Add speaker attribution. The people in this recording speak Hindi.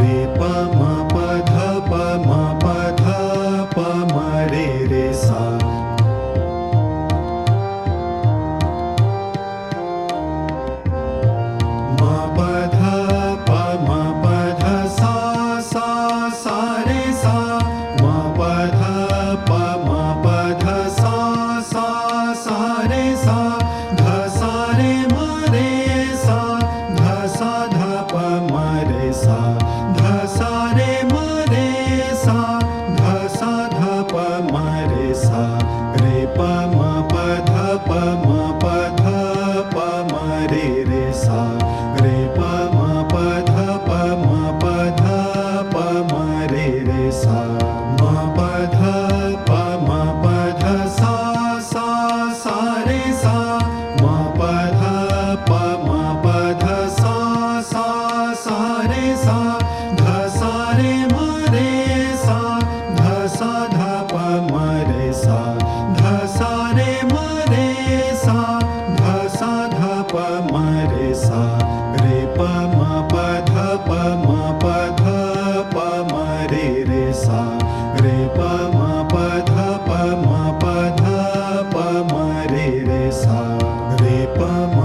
Speaker 1: रे प म प ध प म प ध प म रे सा म प ध प म प ध सा सा सा रे सा म प ध प म प ध सा सा सा रे सा ध सा रे म रे सा ध सा ध प म रे सा ध सा रे म रे सा ध सा ध प म रे सा रे प म प ध प म प ध प म रे सा रे प म प ध प म प ध प म रे सा म प ध प म प ध सा सा सा रे सा म प ध प म प ध सा सा सा रे सा ध सा रे म रे सा ध सा ध प म रे सा ध सा रे म रे सा ध सा ध प म रे सा रे प म प ध प म प ध प म रे सा रे प म प ध प म प ध प म रे सा रे प म